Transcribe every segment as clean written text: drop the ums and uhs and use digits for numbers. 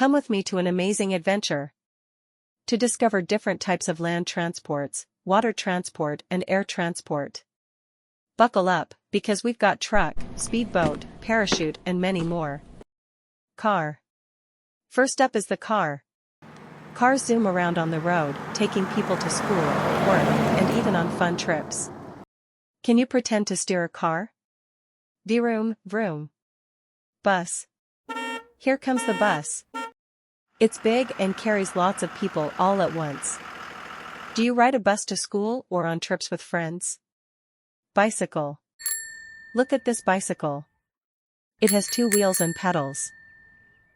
Come with me to an amazing adventure to discover different types of land transports, water transport and air transport. Buckle up, because we've got truck, speedboat, parachute and many more. Car. First up is the car. Cars zoom around on the road, taking people to school, work, and even on fun trips. Can you pretend to steer a car? Vroom, vroom. Bus. Here comes the bus. It's big and carries lots of people all at once. Do you ride a bus to school or on trips with friends? Bicycle. Look at this bicycle. It has 2 wheels and pedals.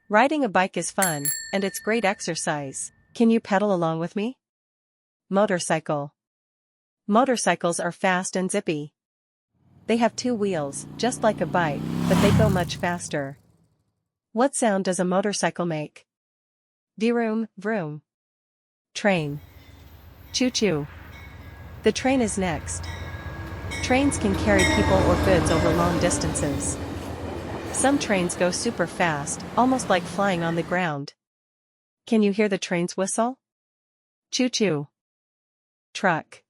Riding a bike is fun, and it's great exercise. Can you pedal along with me? Motorcycle. Motorcycles are fast and zippy. They have 2 wheels, just like a bike, but they go much faster. What sound does a motorcycle make? Vroom, vroom. Train. Choo-choo. The train is next. Trains can carry people or goods over long distances. Some trains go super fast, almost like flying on the ground. Can you hear the train's whistle? Choo-choo. Truck.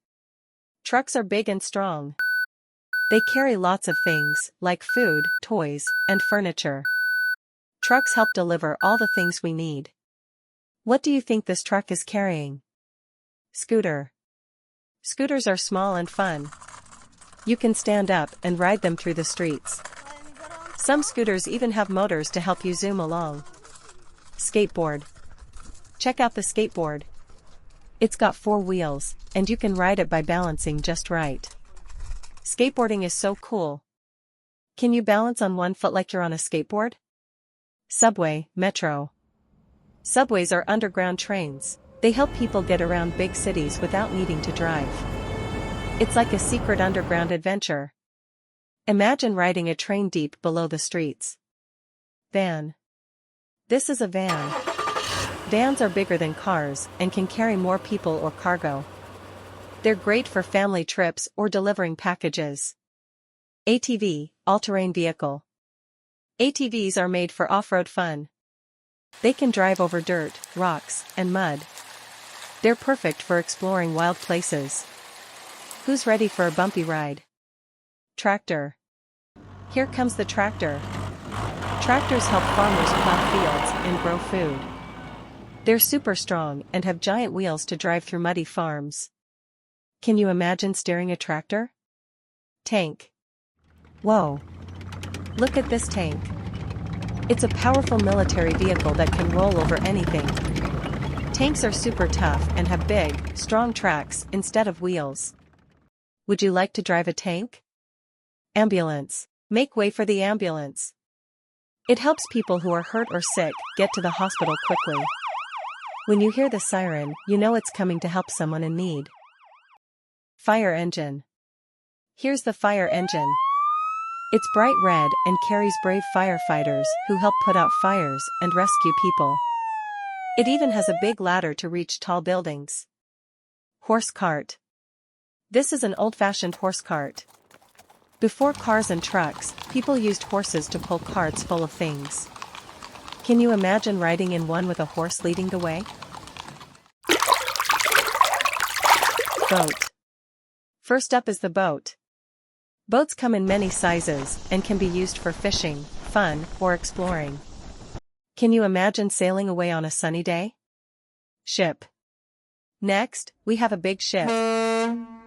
Trucks are big and strong. They carry lots of things, like food, toys, and furniture. Trucks help deliver all the things we need. What do you think this truck is carrying? Scooter. Scooters are small and fun. You can stand up and ride them through the streets. Some scooters even have motors to help you zoom along. Skateboard. Check out the skateboard. It's got 4 wheels, and you can ride it by balancing just right. Skateboarding is so cool. Can you balance on one foot like you're on a skateboard? Subway, metro. Subways are underground trains. They help people get around big cities without needing to drive. It's like a secret underground adventure. Imagine riding a train deep below the streets. Van. This is a van. Vans are bigger than cars and can carry more people or cargo. They're great for family trips or delivering packages. ATV, all-terrain vehicle. ATVs are made for off-road fun. They can drive over dirt, rocks, and mud. They're perfect for exploring wild places. Who's ready for a bumpy ride? Tractor. Here comes the tractor. Tractors help farmers plow fields and grow food. They're super strong and have giant wheels to drive through muddy farms. Can you imagine steering a tractor? Tank. Whoa! Look at this tank. It's a powerful military vehicle that can roll over anything. Tanks are super tough and have big, strong tracks instead of wheels. Would you like to drive a tank? Ambulance. Make way for the ambulance. It helps people who are hurt or sick get to the hospital quickly. When you hear the siren, you know it's coming to help someone in need. Fire engine. Here's the fire engine. It's bright red and carries brave firefighters who help put out fires and rescue people. It even has a big ladder to reach tall buildings. Horse cart. This is an old-fashioned horse cart. Before cars and trucks, people used horses to pull carts full of things. Can you imagine riding in one with a horse leading the way? Boat. First up is the boat. Boats come in many sizes and can be used for fishing, fun, or exploring. Can you imagine sailing away on a sunny day? Ship. Next, we have a big ship.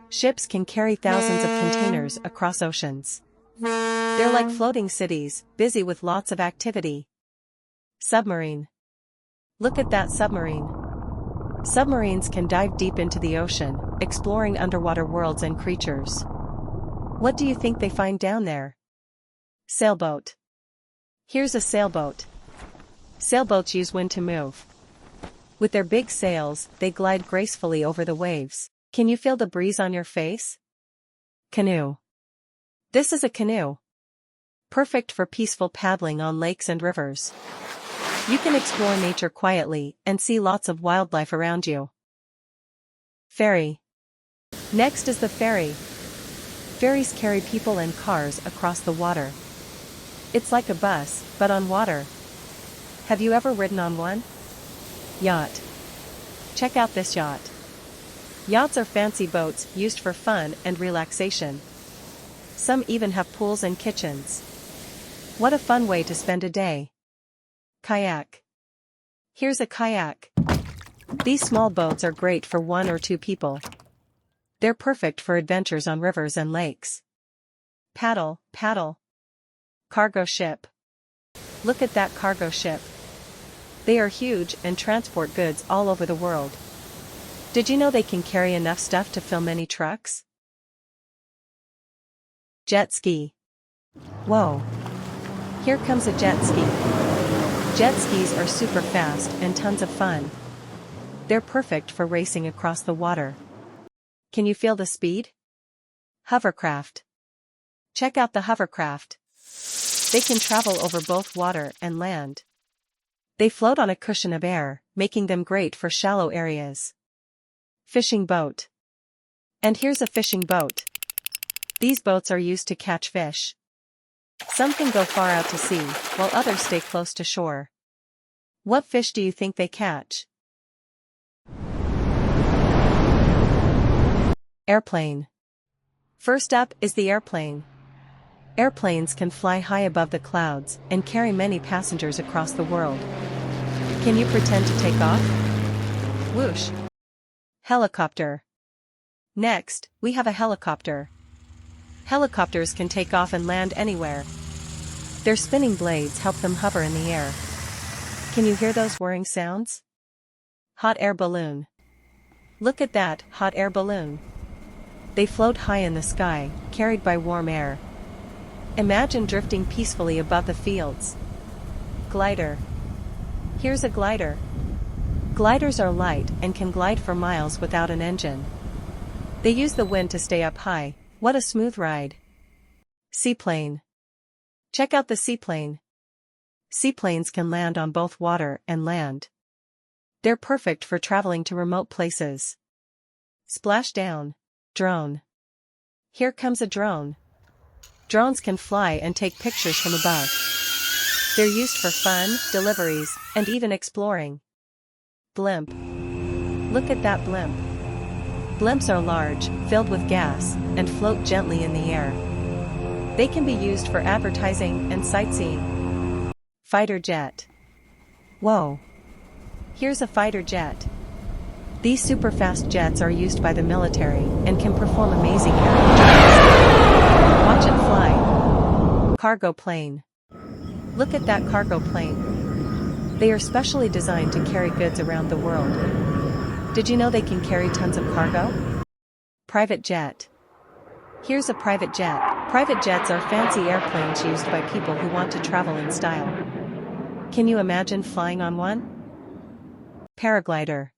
Ships can carry thousands of containers across oceans. They're like floating cities, busy with lots of activity. Submarine. Look at that submarine. Submarines can dive deep into the ocean, exploring underwater worlds and creatures. What do you think they find down there? Sailboat. Here's a sailboat. Sailboats use wind to move. With their big sails, they glide gracefully over the waves. Can you feel the breeze on your face? Canoe. This is a canoe. Perfect for peaceful paddling on lakes and rivers. You can explore nature quietly and see lots of wildlife around you. Ferry. Next is the ferry. Ferries carry people and cars across the water. It's like a bus, but on water. Have you ever ridden on one? Yacht. Check out this yacht. Yachts are fancy boats used for fun and relaxation. Some even have pools and kitchens. What a fun way to spend a day. Kayak. Here's a kayak. These small boats are great for 1 or 2 people. They're perfect for adventures on rivers and lakes. Paddle, paddle. Cargo ship. Look at that cargo ship. They are huge and transport goods all over the world. Did you know they can carry enough stuff to fill many trucks? Jet ski. Whoa. Here comes a jet ski. Jet skis are super fast and tons of fun. They're perfect for racing across the water. Can you feel the speed? Hovercraft. Check out the hovercraft. They can travel over both water and land. They float on a cushion of air, making them great for shallow areas. Fishing boat. And here's a fishing boat. These boats are used to catch fish. Some can go far out to sea, while others stay close to shore. What fish do you think they catch? Airplane. First up is the airplane. Airplanes can fly high above the clouds and carry many passengers across the world. Can you pretend to take off? Whoosh. Helicopter. Next, we have a helicopter. Helicopters can take off and land anywhere. Their spinning blades help them hover in the air. Can you hear those whirring sounds? Hot air balloon. Look at that hot air balloon. They float high in the sky, carried by warm air. Imagine drifting peacefully above the fields. Glider. Here's a glider. Gliders are light and can glide for miles without an engine. They use the wind to stay up high. What a smooth ride. Seaplane. Check out the seaplane. Seaplanes can land on both water and land. They're perfect for traveling to remote places. Splashdown. Drone. Here comes a drone. Drones can fly and take pictures from above. They're used for fun, deliveries, and even exploring. Blimp. Look at that blimp. Blimps are large, filled with gas, and float gently in the air. They can be used for advertising and sightseeing. Fighter jet. Whoa. Here's a fighter jet. These super-fast jets are used by the military and can perform amazing aerial. Watch it fly. Cargo plane. Look at that cargo plane. They are specially designed to carry goods around the world. Did you know they can carry tons of cargo? Private jet. Here's a private jet. Private jets are fancy airplanes used by people who want to travel in style. Can you imagine flying on one? Paraglider.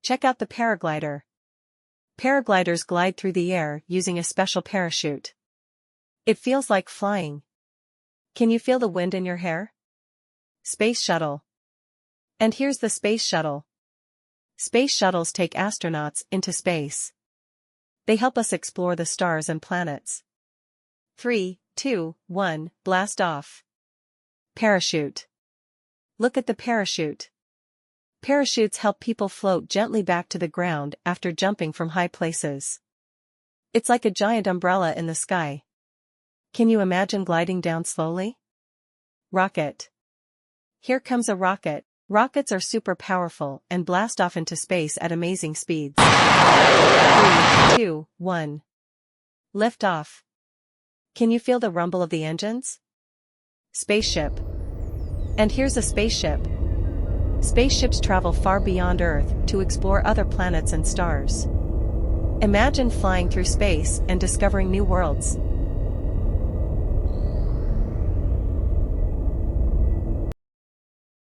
Check out the paraglider. Paragliders glide through the air using a special parachute. It feels like flying. Can you feel the wind in your hair? Space shuttle. And here's the space shuttle. Space shuttles take astronauts into space. They help us explore the stars and planets. 3, 2, 1, blast off. Parachute. Look at the parachute. Parachutes help people float gently back to the ground after jumping from high places. It's like a giant umbrella in the sky. Can you imagine gliding down slowly? Rocket. Here comes a rocket. Rockets are super powerful and blast off into space at amazing speeds. 3, 2, 1. Lift off. Can you feel the rumble of the engines? Spaceship. And here's a spaceship. Spaceships travel far beyond Earth to explore other planets and stars. Imagine flying through space and discovering new worlds.